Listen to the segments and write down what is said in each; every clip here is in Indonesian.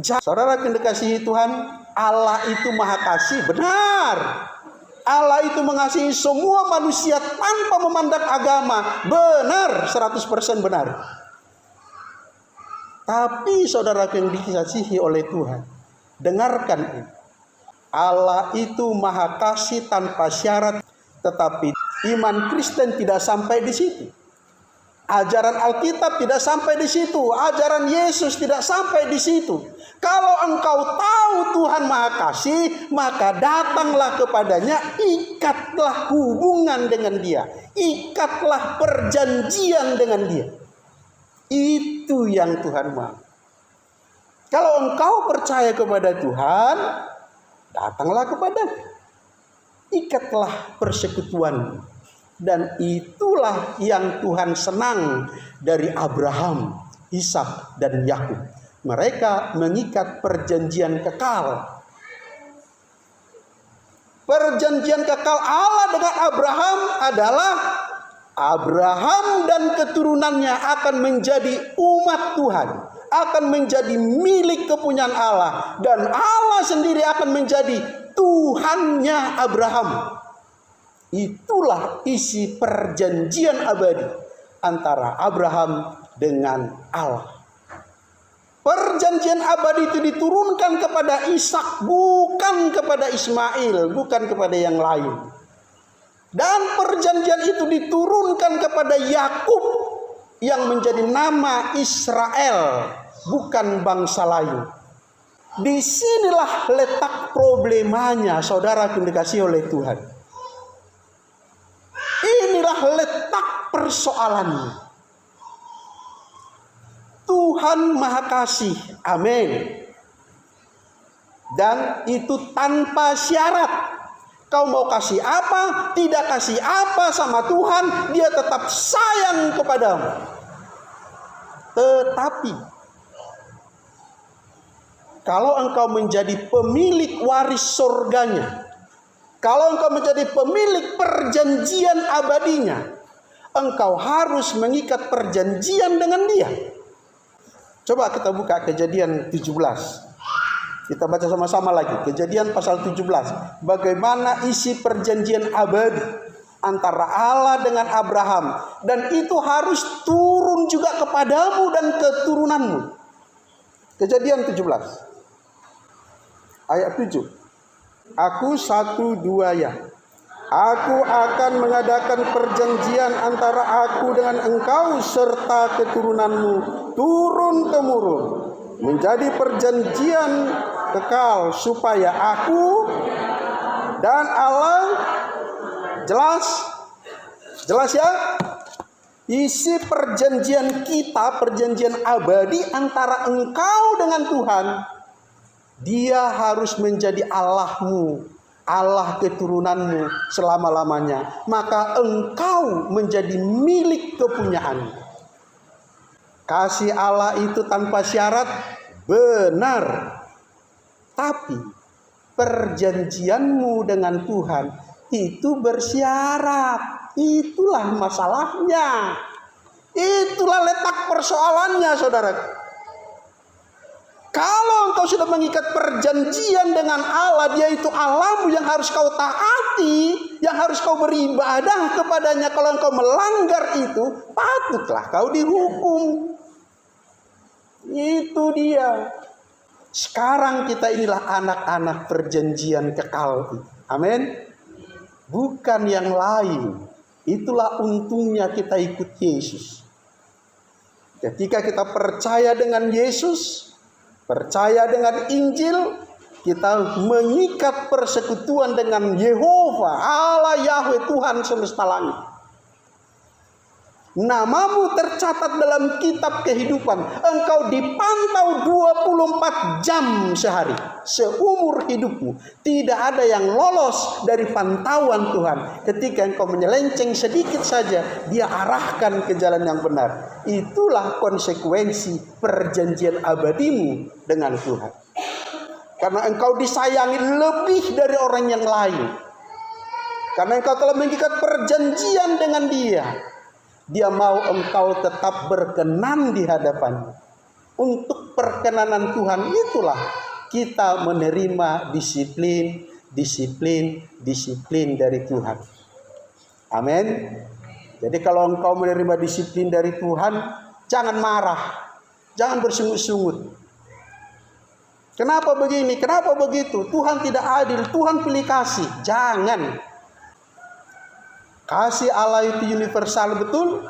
Saudara yang dikasihi Tuhan, Allah itu maha kasih, benar. Allah itu mengasihi semua manusia tanpa memandang agama, benar, 100% benar. Tapi saudara yang dikasihi oleh Tuhan, dengarkan ini. Allah itu maha kasih tanpa syarat, tetapi iman Kristen tidak sampai di situ. Ajaran Alkitab tidak sampai di situ. Ajaran Yesus tidak sampai di situ. Kalau engkau tahu Tuhan maha kasih, maka datanglah kepadanya, ikatlah hubungan dengan dia, ikatlah perjanjian dengan dia. Itu yang Tuhan mau. Kalau engkau percaya kepada Tuhan, datanglah kepadanya, ikatlah persekutuan. Dan itulah yang Tuhan senang dari Abraham, Ishak, dan Yakub. Mereka mengikat perjanjian kekal. Perjanjian kekal Allah dengan Abraham adalah Abraham dan keturunannya akan menjadi umat Tuhan, akan menjadi milik kepunyaan Allah, dan Allah sendiri akan menjadi Tuhannya Abraham. Itulah isi perjanjian abadi antara Abraham dengan Allah. Perjanjian abadi itu diturunkan kepada Ishak, bukan kepada Ismail, bukan kepada yang lain. Dan perjanjian itu diturunkan kepada Yakub yang menjadi nama Israel, bukan bangsa lain. Disinilah letak problemanya, saudara yang dikasihi oleh Tuhan. Inilah letak persoalannya. Tuhan maha kasih, amin. Dan itu tanpa syarat. Kau mau kasih apa, tidak kasih apa sama Tuhan, dia tetap sayang kepadamu. Tetapi kalau engkau menjadi pemilik waris surganya, kalau engkau menjadi pemilik perjanjian abadinya, engkau harus mengikat perjanjian dengan dia. Coba kita buka Kejadian 17. Kita baca sama-sama lagi. Kejadian pasal 17. Bagaimana isi perjanjian abadi antara Allah dengan Abraham. Dan itu harus turun juga kepadamu dan keturunanmu. Kejadian 17. Ayat 7. Aku 1-2 ya. Aku akan mengadakan perjanjian antara aku dengan engkau serta keturunanmu turun-temurun, menjadi perjanjian kekal, supaya aku dan Allah, jelas ya, isi perjanjian kita, perjanjian abadi antara engkau dengan Tuhan, dia harus menjadi Allahmu, Allah keturunanmu selama-lamanya. Maka engkau menjadi milik kepunyaan. Kasih Allah itu tanpa syarat, benar. Tapi perjanjianmu dengan Tuhan itu bersyarat. Itulah masalahnya. Itulah letak persoalannya, saudara. Kalau engkau sudah mengikat perjanjian dengan Allah, dia itu Allahmu yang harus kau taati, yang harus kau beribadah kepadanya. Kalau engkau melanggar itu, patutlah kau dihukum. Itu dia. Sekarang kita inilah anak-anak perjanjian kekal. Amin. Bukan yang lain. Itulah untungnya kita ikut Yesus. Ketika kita percaya dengan Yesus, percaya dengan Injil, kita mengikat persekutuan dengan Yehova, Allah Yahweh, Tuhan semesta langit. Namamu tercatat dalam kitab kehidupan. Engkau dipantau 24 jam sehari, seumur hidupmu. Tidak ada yang lolos dari pantauan Tuhan. Ketika engkau menyelenceng sedikit saja, dia arahkan ke jalan yang benar. Itulah konsekuensi perjanjian abadimu dengan Tuhan. Karena engkau disayangi lebih dari orang yang lain. Karena engkau telah mengikat perjanjian dengan dia. Dia mau engkau tetap berkenan di hadapannya. untuk perkenanan Tuhan itulah kita menerima disiplin dari Tuhan. Amin. Jadi kalau engkau menerima disiplin dari Tuhan, jangan marah, jangan bersungut-sungut. Kenapa begini? Kenapa begitu? Tuhan tidak adil, Tuhan pilih kasih. Jangan. Kasih Allah itu universal betul,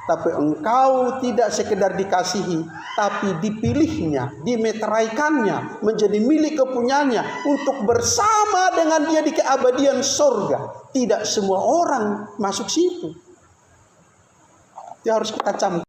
tapi engkau tidak sekedar dikasihi, tapi dipilihnya, dimeteraikannya, menjadi milik kepunyaannya untuk bersama dengan dia di keabadian surga. Tidak semua orang masuk situ. Itu harus kita camkan.